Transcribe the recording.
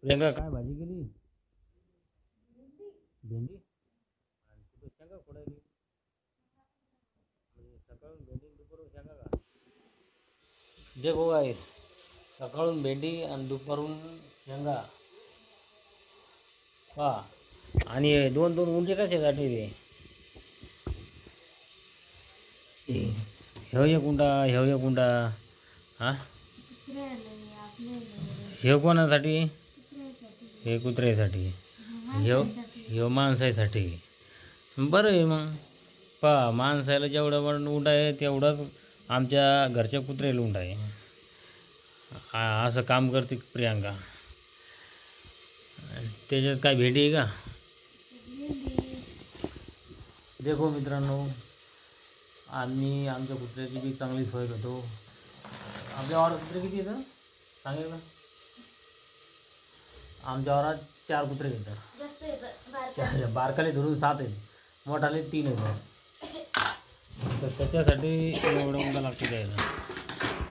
प्रियंका काय भाजी केली? भेंडी. आणि कुठे शेंगा फोडायली? म्हणजे सकाळून भेंडी आणि दुपारून शेंगा का? देखो गाईस, सकाळून भेंडी आणि दुपारून शेंगा. हा. आणि दोन दोन उंचे कशासाठी ते? ह्यो एक उंडा, ह्यो एक उंडा. हा, ह्यो कोणासाठी? हे कुत्र्यासाठी. ह्यो ह्यो माणसासाठी. बरं आहे मग. पहा, माणसाला जेवढा पण उंडा आहे तेवढाच आमच्या घरच्या कुत्र्याला उंडा आहे. असं काम करते प्रियांका. त्याच्यात काय भेंडी आहे का? देखो मित्रांनो, आम्ही आमच्या कुत्र्याची बी चांगली सोय करतो. आपल्या वावरात कुत्रे किती येतं सांगेल का? आमच्या वावरात 4 कुत्रे येतात. बारकाले धरून 7 आहेत, मोठाले 3 येतात. तर त्याच्यासाठी एवढं उंडा लागतो द्यायला.